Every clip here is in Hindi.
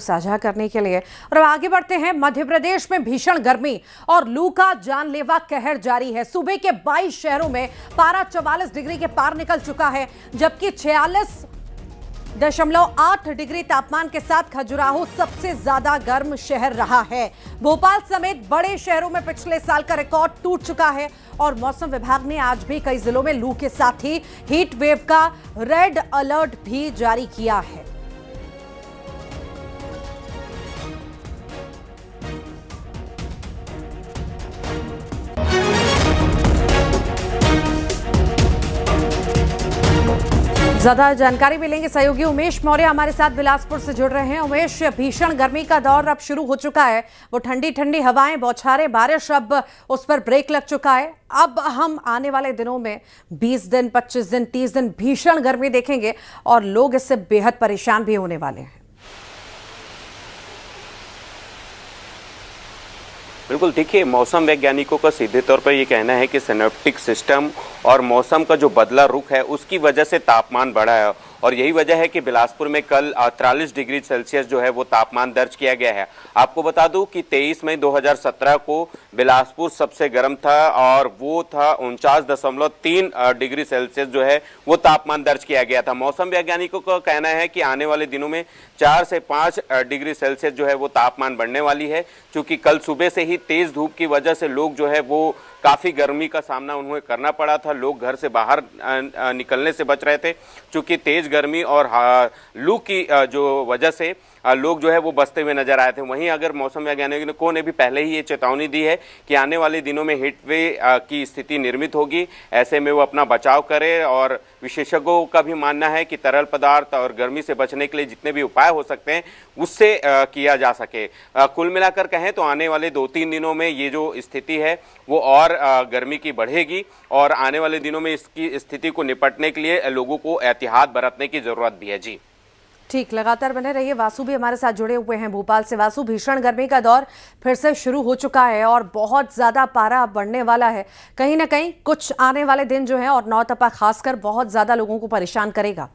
साझा करने के लिए। और अब आगे बढ़ते हैं। मध्य प्रदेश में भीषण गर्मी और लू का जानलेवा कहर जारी है। सूबे के 22 शहरों में पारा 44 डिग्री के पार निकल चुका है, जबकि 46.8 डिग्री तापमान के साथ खजुराहो सबसे ज्यादा गर्म शहर रहा है। भोपाल समेत बड़े शहरों में पिछले साल का रिकॉर्ड टूट चुका है और मौसम विभाग ने आज भी कई जिलों में लू के साथ ही हीट वेव का रेड अलर्ट भी जारी किया है। ज्यादा जानकारी मिलेंगे। सहयोगी उमेश मौर्य हमारे साथ बिलासपुर से जुड़ रहे हैं। उमेश, भीषण गर्मी का दौर अब शुरू हो चुका है। वो ठंडी ठंडी हवाएं, बौछारें, बारिश, अब उस पर ब्रेक लग चुका है। अब हम आने वाले दिनों में 20 दिन, 25 दिन, 30 दिन भीषण गर्मी देखेंगे और लोग इससे बेहद परेशान भी होने वाले हैं। बिल्कुल, देखिए, मौसम वैज्ञानिकों का सीधे तौर पर ये कहना है कि सिनेप्टिक सिस्टम और मौसम का जो बदला रुख है उसकी वजह से तापमान बढ़ा है और यही वजह है कि बिलासपुर में कल 43 डिग्री सेल्सियस जो है वो तापमान दर्ज किया गया है। आपको बता दूं कि 23 मई 2017 को बिलासपुर सबसे गर्म था और वो था 49.3 डिग्री सेल्सियस जो है वो तापमान दर्ज किया गया था। मौसम वैज्ञानिकों का कहना है कि आने वाले दिनों में 4 से 5 डिग्री सेल्सियस जो है वो तापमान बढ़ने वाली है, क्योंकि कल सुबह से ही तेज धूप की वजह से लोग जो है वो काफ़ी गर्मी का सामना उन्हें करना पड़ा था। लोग घर से बाहर निकलने से बच रहे थे, क्योंकि तेज गर्मी और लू की जो वजह से लोग जो है वो बचते हुए नजर आए थे। वहीं अगर मौसम वैज्ञानिकों ने भी पहले ही ये चेतावनी दी है कि आने वाले दिनों में हीट वेव की स्थिति निर्मित होगी, ऐसे में वो अपना बचाव करे और विशेषज्ञों का भी मानना है कि तरल पदार्थ और गर्मी से बचने के लिए जितने भी उपाय हो सकते हैं उससे किया जा सके। कुल मिलाकर कहें तो आने वाले 2-3 दिनों में ये जो स्थिति है वो और गर्मी की बढ़ेगी और आने वाले दिनों में इसकी स्थिति को निपटने के लिए लोगों को एहतियात बरतने की जरूरत भी है। जी ठीक, लगातार बने रहिए। वासु भी हमारे साथ जुड़े हुए हैं भोपाल से। वासु, भीषण गर्मी का दौर फिर से शुरू हो चुका है और बहुत ज्यादा पारा बढ़ने वाला है। कहीं ना कहीं कुछ आने वाले दिन जो है और नौतपा खासकर बहुत ज्यादा लोगों को परेशान करेगा।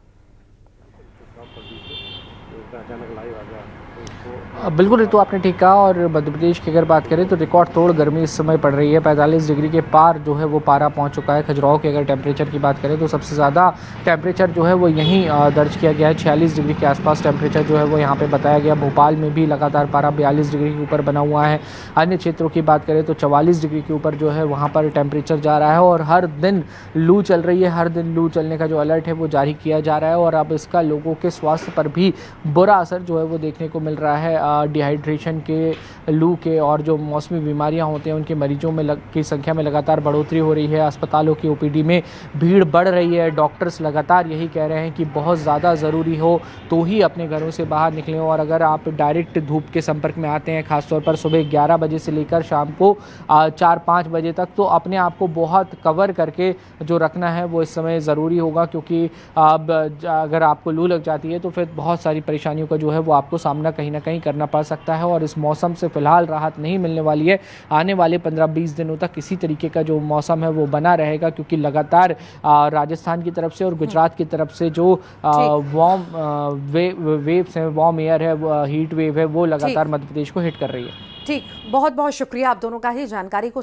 बिल्कुल ऋतु, आपने ठीक कहा। और मध्य प्रदेश की अगर बात करें तो रिकॉर्ड तोड़ गर्मी इस समय पड़ रही है। 45 डिग्री के पार जो है वो पारा पहुंच चुका है। खजुराहो के अगर टेम्परेचर की बात करें तो सबसे ज़्यादा टेम्परेचर जो है वो यहीं दर्ज किया गया है। 46 डिग्री के आसपास टेम्परेचर जो है वो यहाँ पे बताया गया। भोपाल में भी लगातार पारा 42 डिग्री के ऊपर बना हुआ है। अन्य क्षेत्रों की बात करें तो 44 डिग्री के ऊपर जो है वहाँ पर टेम्परेचर जा रहा है और हर दिन लू चल रही है। हर दिन लू चलने का जो अलर्ट है वो जारी किया जा रहा है और अब इसका लोगों के स्वास्थ्य पर भी बुरा असर जो है वो देखने को मिल रहा है। डिहाइड्रेशन के, लू के और जो मौसमी बीमारियां होती हैं उनके मरीजों में की संख्या में लगातार बढ़ोतरी हो रही है। अस्पतालों की ओपीडी में भीड़ बढ़ रही है। डॉक्टर्स लगातार यही कह रहे हैं कि बहुत ज़्यादा ज़रूरी हो तो ही अपने घरों से बाहर निकलें और अगर आप डायरेक्ट धूप के संपर्क में आते हैं, खासतौर पर सुबह 11 बजे से लेकर शाम को 4-5 बजे तक, तो अपने आप को बहुत कवर करके जो रखना है वो इस समय ज़रूरी होगा, क्योंकि अब अगर आपको लू लग जाती है तो फिर बहुत सारी परेशानियों का जो है वो आपको सामना कहीं ना कहीं करना पड़ सकता है और इस मौसम से फिलहाल राहत नहीं मिलने वाली है। आने वाले 15-20 दिनों तक इसी तरीके का जो मौसम है वो बना रहेगा, क्योंकि लगातार राजस्थान की तरफ से और गुजरात की तरफ से जो वार्म वेव्स हैं, वार्म एयर है, हीट वेव है, वो लगातार मध्य प्रदेश को हिट कर रही है। ठीक, बहुत बहुत शुक्रिया आप दोनों का ही जानकारी को